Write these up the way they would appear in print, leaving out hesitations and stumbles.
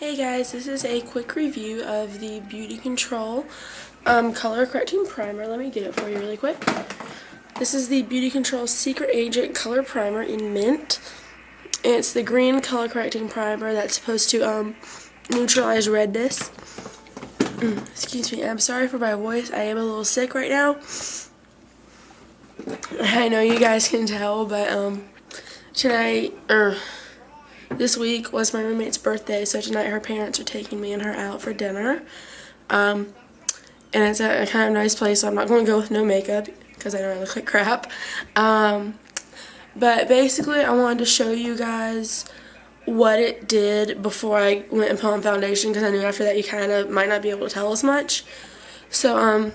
Hey guys, this is a quick review of the Beauticontrol color correcting primer. Let me get it for you really quick. This is the Beauticontrol Secret Agent Color Primer in Mint. It's the green color correcting primer that's supposed to neutralize redness. Excuse me, I'm sorry for my voice. I am a little sick right now. I know you guys can tell, but this week was my roommate's birthday, so tonight her parents are taking me and her out for dinner. And it's a kind of nice place, so I'm not going to go with no makeup because I know I look like crap. But basically, I wanted to show you guys what it did before I went and put on foundation, because I knew after that you kind of might not be able to tell as much. So,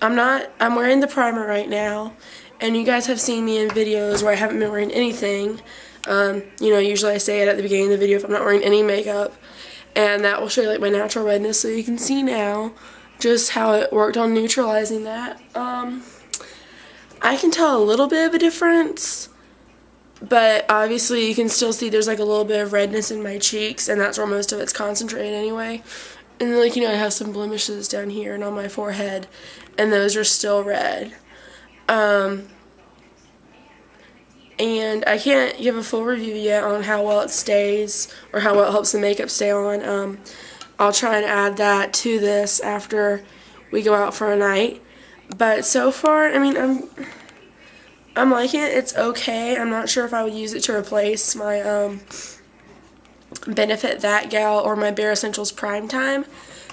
I'm wearing the primer right now, and you guys have seen me in videos where I haven't been wearing anything. You know, usually I say it at the beginning of the video if I'm not wearing any makeup, and that will show you like my natural redness, so you can see now just how it worked on neutralizing that. I can tell a little bit of a difference, but obviously you can still see there's like a little bit of redness in my cheeks, and that's where most of it's concentrated anyway. And then, like, you know, I have some blemishes down here and on my forehead, and those are still red. And I can't give a full review yet on how well it stays or how well it helps the makeup stay on. I'll try and add that to this after we go out for a night. But so far, I mean, I'm liking it. It's okay. I'm not sure if I would use it to replace my Benefit That Gal or my Bare Essentials Prime Time.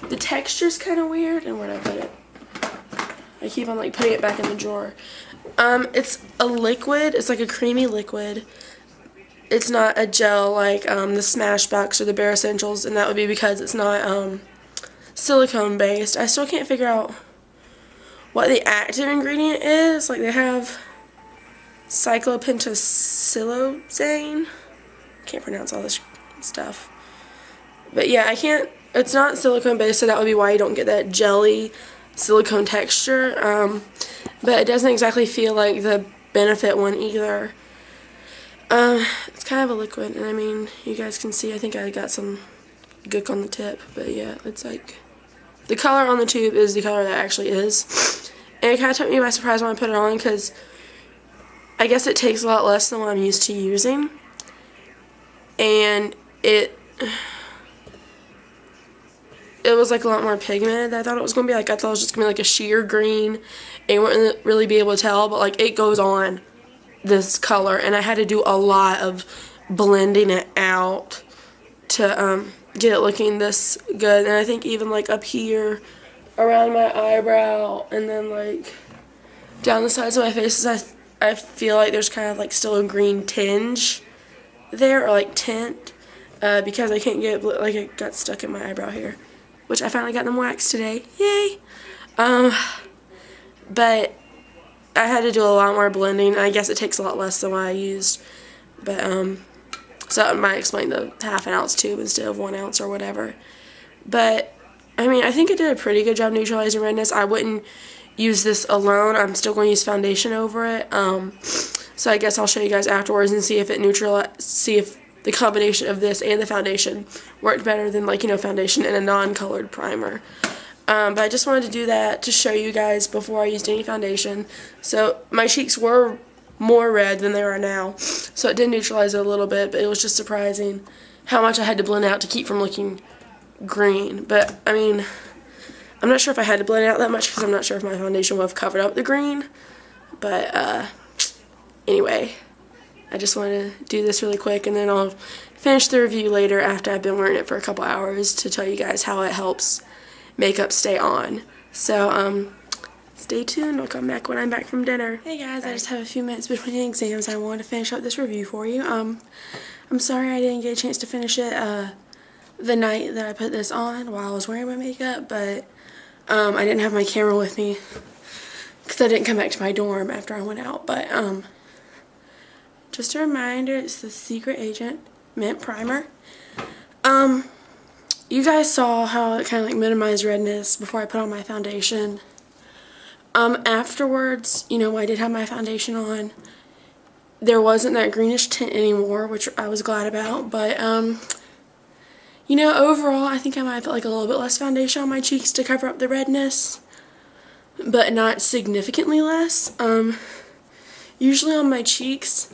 The texture's kind of weird, and where'd I put it? I keep on like putting it back in the drawer. It's a liquid. It's like a creamy liquid. It's not a gel like the Smashbox or the Bare Essentials, and that would be because it's not silicone based. I still can't figure out what the active ingredient is. Like, they have cyclopentasiloxane. Can't pronounce all this stuff. But yeah, it's not silicone based, so that would be why you don't get that jelly silicone texture. But it doesn't exactly feel like the Benefit one either. It's kind of a liquid, and I mean, you guys can see, I think I got some gook on the tip, but yeah, it's like, the color on the tube is the color that actually is. And it kind of took me by surprise when I put it on, because I guess it takes a lot less than what I'm used to using. And it was like a lot more pigmented than I thought it was going to be. Like, I thought it was just going to be like a sheer green, and you wouldn't really be able to tell, but like, it goes on this color, and I had to do a lot of blending it out to get it looking this good. And I think even like up here around my eyebrow, and then like down the sides of my face, I feel like there's kind of like still a green tinge there, or like tint, because I can't get, like, it got stuck in my eyebrow here, which I finally got them waxed today. Yay! But I had to do a lot more blending. I guess it takes a lot less than what I used. But, so that might explain the ½ ounce tube instead of 1 ounce or whatever. But, I mean, I think it did a pretty good job neutralizing redness. I wouldn't use this alone. I'm still going to use foundation over it. So I guess I'll show you guys afterwards and see if the combination of this and the foundation worked better than, like, you know, foundation and a non-colored primer. But I just wanted to do that to show you guys before I used any foundation. So my cheeks were more red than they are now, so it did neutralize it a little bit, but it was just surprising how much I had to blend out to keep from looking green. But, I mean, I'm not sure if I had to blend it out that much, because I'm not sure if my foundation would have covered up the green. But, anyway, I just wanted to do this really quick, and then I'll finish the review later after I've been wearing it for a couple hours to tell you guys how it helps makeup stay on. So, stay tuned. I'll come back when I'm back from dinner. Hey guys, I just have a few minutes between exams. I wanted to finish up this review for you. I'm sorry I didn't get a chance to finish it the night that I put this on while I was wearing my makeup, but I didn't have my camera with me because I didn't come back to my dorm after I went out. But just a reminder, it's the Secret Agent Mint Primer. You guys saw how it kind of like minimized redness before I put on my foundation. Afterwards, you know, I did have my foundation on. There wasn't that greenish tint anymore, which I was glad about, but You know, overall, I think I might put like a little bit less foundation on my cheeks to cover up the redness, but not significantly less. Usually on my cheeks,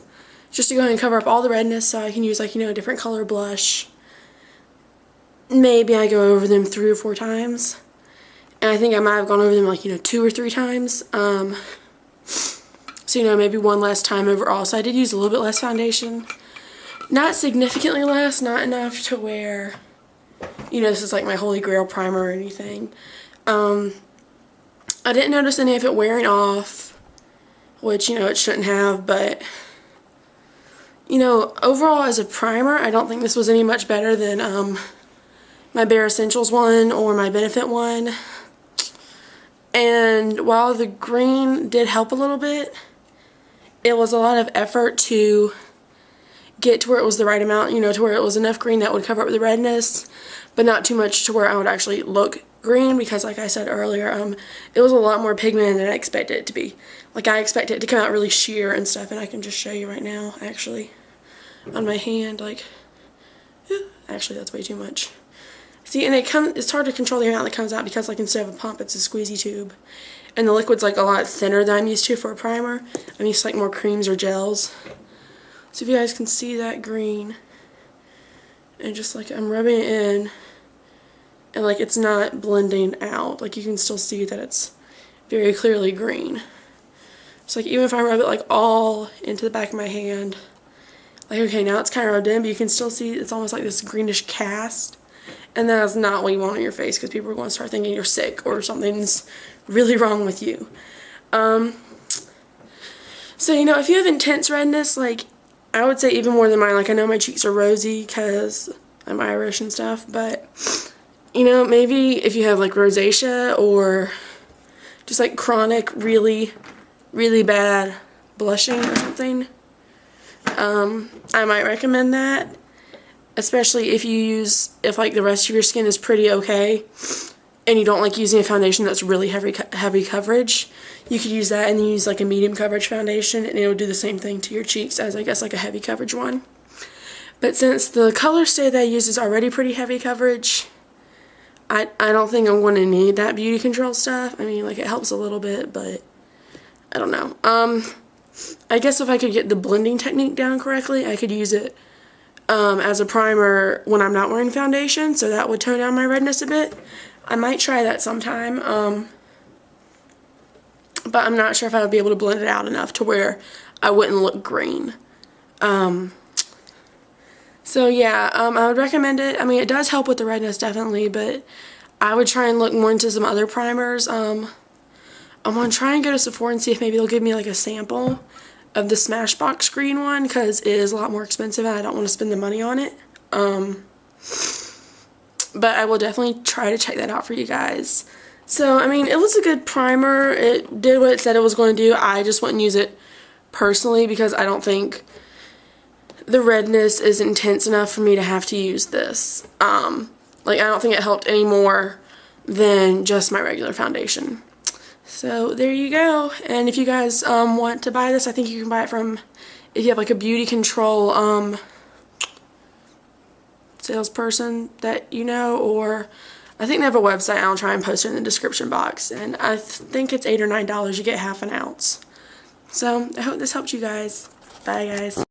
just to go ahead and cover up all the redness so I can use like, you know, a different color blush. Maybe I go over them 3 or 4 times. And I think I might have gone over them like, you know, 2 or 3 times. So, you know, maybe 1 less time overall. So I did use a little bit less foundation. Not significantly less, not enough to where, you know, this is like my holy grail primer or anything. I didn't notice any of it wearing off, which, you know, it shouldn't have, but, you know, overall as a primer, I don't think this was any much better than my Bare Essentials one or my Benefit one. And while the green did help a little bit, it was a lot of effort to get to where it was the right amount, you know, to where it was enough green that would cover up the redness, but not too much to where I would actually look green, because like I said earlier, it was a lot more pigmented than I expected it to be. Like, I expected it to come out really sheer and stuff, and I can just show you right now, actually, on my hand, like, actually that's way too much. See, and it's hard to control the amount that comes out because, like, instead of a pump, it's a squeezy tube. And the liquid's, like, a lot thinner than I'm used to for a primer. I'm used to, like, more creams or gels. So if you guys can see that green, and just, like, I'm rubbing it in, and, like, it's not blending out. Like, you can still see that it's very clearly green. So, like, even if I rub it, like, all into the back of my hand, like, okay, now it's kind of rubbed in, but you can still see it's almost like this greenish cast. And that's not what you want on your face, because people are going to start thinking you're sick or something's really wrong with you. So, you know, if you have intense redness, like, I would say even more than mine. Like, I know my cheeks are rosy because I'm Irish and stuff, but, you know, maybe if you have, like, rosacea or just, like, chronic, really, really bad blushing or something, I might recommend that. Especially if like the rest of your skin is pretty okay and you don't like using a foundation that's really heavy coverage, you could use that and then use like a medium coverage foundation, and it'll do the same thing to your cheeks as, I guess, like a heavy coverage one. But since the color stay that I use is already pretty heavy coverage, I don't think I'm going to need that Beauticontrol stuff. I mean, like, it helps a little bit, but I don't know. I guess if I could get the blending technique down correctly, I could use it as a primer when I'm not wearing foundation, so that would tone down my redness a bit. I might try that sometime, but I'm not sure if I would be able to blend it out enough to where I wouldn't look green. So yeah, I would recommend it. I mean, it does help with the redness, definitely, but I would try and look more into some other primers. I'm going to try and go to Sephora and see if maybe they'll give me like a sample of the Smashbox green one, because it is a lot more expensive and I don't want to spend the money on it. But I will definitely try to check that out for you guys. So, I mean, it was a good primer. It did what it said it was going to do. I just wouldn't use it personally because I don't think the redness is intense enough for me to have to use this. Like, I don't think it helped any more than just my regular foundation. So there you go. And if you guys want to buy this, I think you can buy it from, if you have like a Beauticontrol salesperson that you know, or I think they have a website. I'll try and post it in the description box. And I think it's $8 or $9. You get half an ounce. So I hope this helped you guys. Bye, guys.